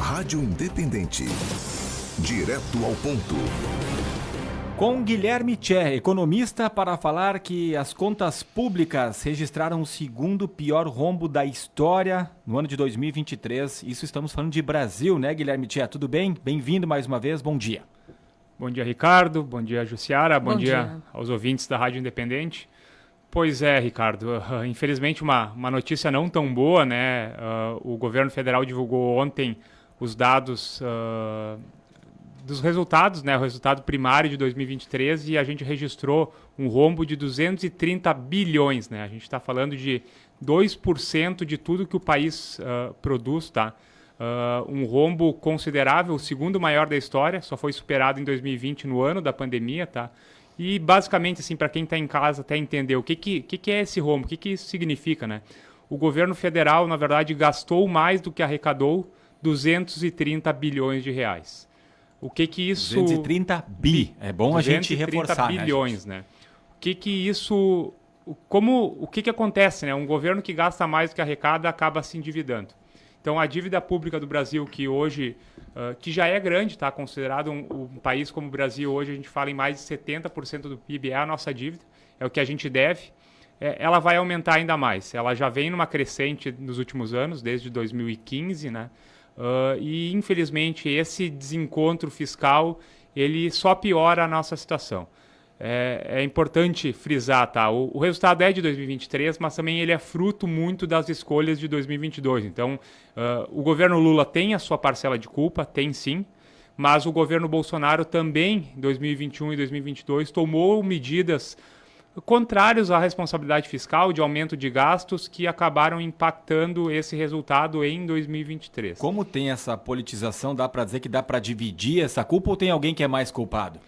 Rádio Independente. Direto ao ponto. Com Guilherme Tchê, economista, para falar que as contas públicas registraram o segundo pior rombo da história no ano de 2023. Isso estamos falando de Brasil, né, Guilherme Tchê? Tudo bem? Bem-vindo mais uma vez, bom dia. Bom dia, Ricardo. Bom dia, Jussiara. Bom dia aos ouvintes da Rádio Independente. Pois é, Ricardo. Infelizmente, uma notícia não tão boa, né? O governo federal divulgou ontem os dados dos resultados, né? O resultado primário de 2023, e a gente registrou um rombo de 230 bilhões, né? A gente está falando de 2% de tudo que o país produz, tá? Um rombo considerável, o segundo maior da história, só foi superado em 2020, no ano da pandemia, tá? E basicamente, assim, para quem está em casa até entender o que é esse rombo, o que isso significa, né? O governo federal, na verdade, gastou mais do que arrecadou, 230 bilhões de reais. O que isso... 230 bi, é bom a gente reforçar, 230 bilhões, né? O que isso... O que acontece, né? Um governo que gasta mais do que arrecada acaba se endividando. Então, a dívida pública do Brasil, que hoje, que já é grande, tá? Considerado um país como o Brasil, hoje a gente fala em mais de 70% do PIB, é a nossa dívida, é o que a gente deve, ela vai aumentar ainda mais. Ela já vem numa crescente nos últimos anos, desde 2015, né? E, infelizmente, esse desencontro fiscal, ele só piora a nossa situação. É importante frisar, tá? O resultado é de 2023, mas também ele é fruto muito das escolhas de 2022. Então, o governo Lula tem a sua parcela de culpa, tem sim, mas o governo Bolsonaro também, em 2021 e 2022, tomou medidas contrárias à responsabilidade fiscal, de aumento de gastos, que acabaram impactando esse resultado em 2023. Como tem essa politização, dá para dizer que dá para dividir essa culpa ou tem alguém que é mais culpado?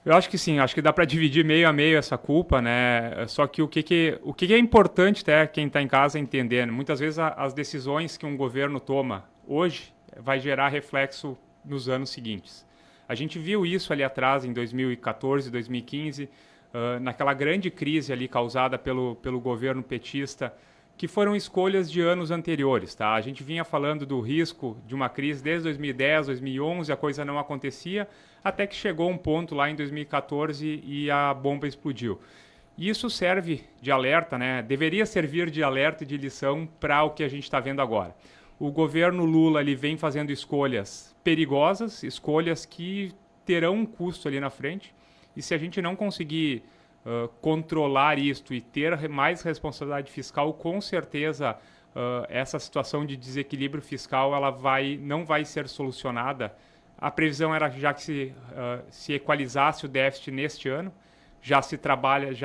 Eu acho que sim, acho que dá para dividir meio a meio essa culpa, né? Só que o que é importante até quem está em casa entender, né? Muitas vezes as decisões que um governo toma hoje vai gerar reflexo nos anos seguintes. A gente viu isso ali atrás, em 2014, 2015, naquela grande crise ali causada pelo governo petista, que foram escolhas de anos anteriores, tá? A gente vinha falando do risco de uma crise desde 2010, 2011, a coisa não acontecia, até que chegou um ponto lá em 2014 e a bomba explodiu. Isso serve de alerta, né? Deveria servir de alerta e de lição para o que a gente está vendo agora. O governo Lula ele vem fazendo escolhas perigosas, escolhas que terão um custo ali na frente, e se a gente não conseguir controlar isto e ter mais responsabilidade fiscal, com certeza essa situação de desequilíbrio fiscal não vai ser solucionada. A previsão era já que se equalizasse o déficit neste ano. Já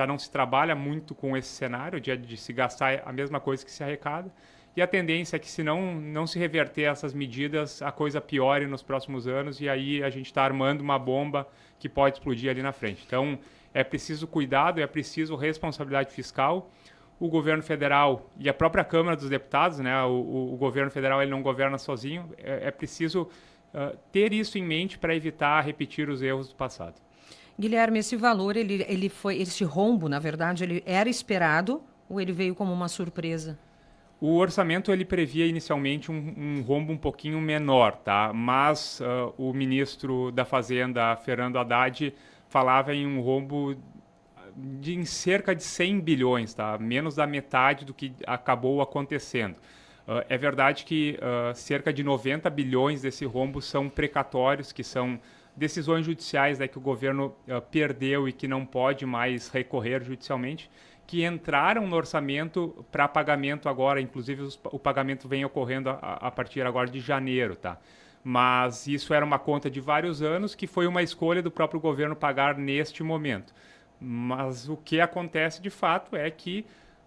não se trabalha muito com esse cenário de se gastar a mesma coisa que se arrecada. E a tendência é que, se não se reverter essas medidas, a coisa piore nos próximos anos, e aí a gente está armando uma bomba que pode explodir ali na frente. Então, é preciso cuidado, é preciso responsabilidade fiscal. O governo federal e a própria Câmara dos Deputados, né, o governo federal ele não governa sozinho, é preciso ter isso em mente para evitar repetir os erros do passado. Guilherme, esse valor, esse rombo, na verdade, ele era esperado ou ele veio como uma surpresa? O orçamento ele previa inicialmente um rombo um pouquinho menor, tá? Mas o ministro da Fazenda, Fernando Haddad, falava em um rombo em cerca de 100 bilhões, tá? Menos da metade do que acabou acontecendo. É verdade que cerca de 90 bilhões desse rombo são precatórios, que são decisões judiciais, né, que o governo perdeu e que não pode mais recorrer judicialmente, que entraram no orçamento para pagamento agora, inclusive o pagamento vem ocorrendo a partir agora de janeiro, tá? Mas isso era uma conta de vários anos que foi uma escolha do próprio governo pagar neste momento. Mas o que acontece de fato é que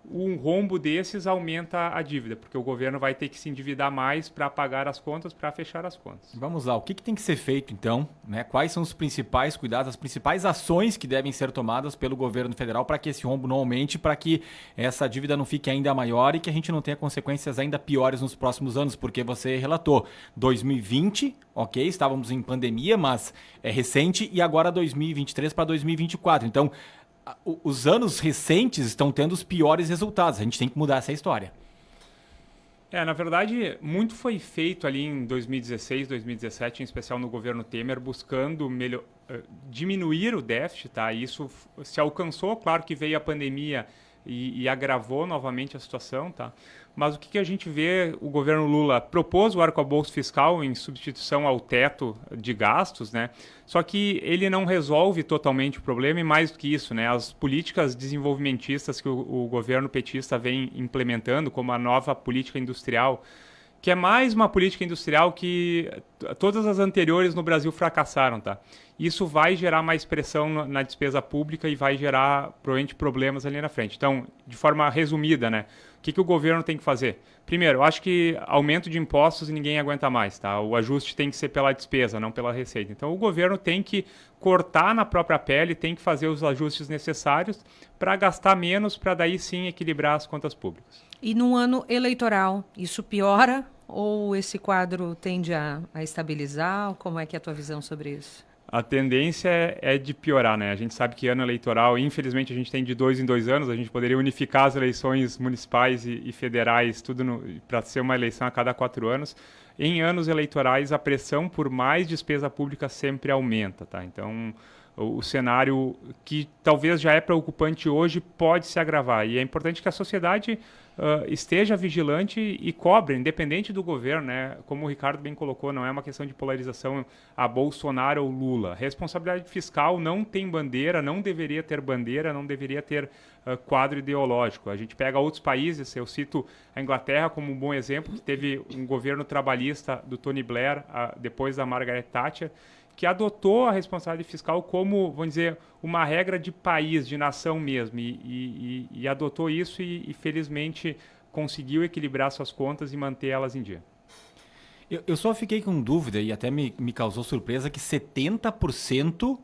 um rombo desses aumenta a dívida, porque o governo vai ter que se endividar mais para pagar as contas, para fechar as contas. Vamos lá, o que tem que ser feito então? Né? Quais são os principais cuidados, as principais ações que devem ser tomadas pelo governo federal para que esse rombo não aumente, para que essa dívida não fique ainda maior e que a gente não tenha consequências ainda piores nos próximos anos? Porque você relatou 2020, ok, estávamos em pandemia, mas é recente, e agora 2023 para 2024. Então, os anos recentes estão tendo os piores resultados. A gente tem que mudar essa história. Na verdade, muito foi feito ali em 2016, 2017, em especial no governo Temer, buscando diminuir o déficit, tá? Isso se alcançou, claro que veio a pandemia e agravou novamente a situação, tá? Mas o que a gente vê, o governo Lula propôs o arcabouço fiscal em substituição ao teto de gastos, né? Só que ele não resolve totalmente o problema e mais do que isso, né? As políticas desenvolvimentistas que o governo petista vem implementando, como a nova política industrial, que é mais uma política industrial que todas as anteriores no Brasil fracassaram, tá? Isso vai gerar mais pressão na despesa pública e vai gerar, provavelmente, problemas ali na frente. Então, de forma resumida, né? O que o governo tem que fazer? Primeiro, eu acho que aumento de impostos ninguém aguenta mais, tá? O ajuste tem que ser pela despesa, não pela receita. Então, o governo tem que cortar na própria pele, tem que fazer os ajustes necessários para gastar menos, para daí sim equilibrar as contas públicas. E num ano eleitoral, isso piora ou esse quadro tende a estabilizar? Como é que é a tua visão sobre isso? A tendência é de piorar, né? A gente sabe que ano eleitoral, infelizmente, a gente tem de 2 em 2 anos. A gente poderia unificar as eleições municipais e federais, tudo para ser uma eleição a cada 4 anos. Em anos eleitorais, a pressão por mais despesa pública sempre aumenta, tá? Então, o cenário que talvez já é preocupante hoje pode se agravar. E é importante que a sociedade esteja vigilante e cobre, independente do governo, né? Como o Ricardo bem colocou, não é uma questão de polarização a Bolsonaro ou Lula. Responsabilidade fiscal não tem bandeira, não deveria ter bandeira, não deveria ter quadro ideológico. A gente pega outros países, eu cito a Inglaterra como um bom exemplo, que teve um governo trabalhista do Tony Blair, depois da Margaret Thatcher, que adotou a responsabilidade fiscal como, vamos dizer, uma regra de país, de nação mesmo, e adotou isso e felizmente conseguiu equilibrar suas contas e manter elas em dia. Eu só fiquei com dúvida e até me causou surpresa que 70%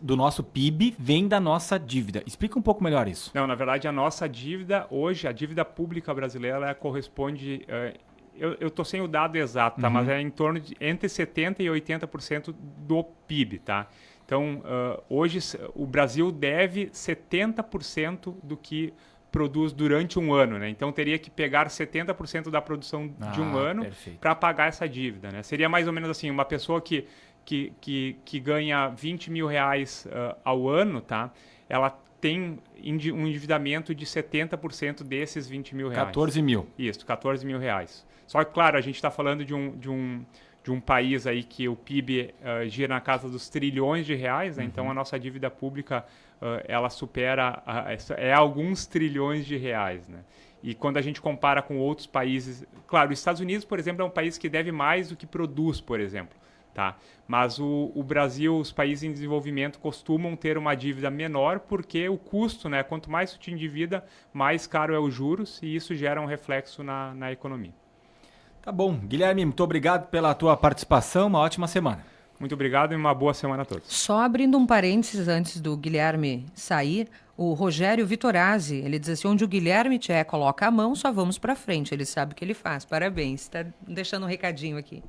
do nosso PIB vem da nossa dívida. Explica um pouco melhor isso. Não, na verdade, a nossa dívida hoje, a dívida pública brasileira, ela corresponde... Eu estou sem o dado exato, tá? Mas é em torno de entre 70% e 80% do PIB, tá? Então, hoje o Brasil deve 70% do que produz durante um ano, né? Então, teria que pegar 70% da produção de um ano para pagar essa dívida, né? Seria mais ou menos assim, uma pessoa que ganha 20 mil reais ao ano, tá? Ela tem um endividamento de 70% desses 20 mil reais. 14 mil. Isso, 14 mil reais. Só que, claro, a gente está falando de um país aí que o PIB gira na casa dos trilhões de reais, né? Então a nossa dívida pública ela supera alguns trilhões de reais, né? E quando a gente compara com outros países, claro, os Estados Unidos, por exemplo, é um país que deve mais do que produz, por exemplo, tá? Mas o Brasil, os países em desenvolvimento costumam ter uma dívida menor porque o custo, né? Quanto mais tu te endivida, mais caro é os juros e isso gera um reflexo na economia. Tá bom. Guilherme, muito obrigado pela tua participação. Uma ótima semana. Muito obrigado e uma boa semana a todos. Só abrindo um parênteses antes do Guilherme sair, o Rogério Vitorazzi, ele diz assim, onde o Guilherme coloca a mão, só vamos para frente. Ele sabe o que ele faz. Parabéns. Está deixando um recadinho aqui.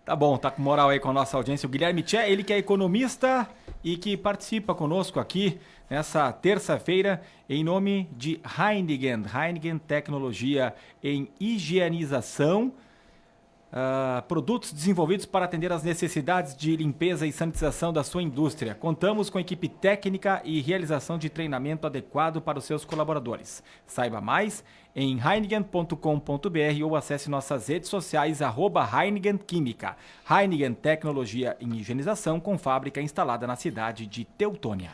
Tá bom, tá com moral aí com a nossa audiência. O Guilherme Tchê, ele que é economista e que participa conosco aqui nessa terça-feira em nome de Heineken Tecnologia em Higienização. Produtos desenvolvidos para atender às necessidades de limpeza e sanitização da sua indústria. Contamos com equipe técnica e realização de treinamento adequado para os seus colaboradores. Saiba mais em heineken.com.br ou acesse nossas redes sociais @Heineken Química. Heineken Tecnologia em Higienização com fábrica instalada na cidade de Teutônia.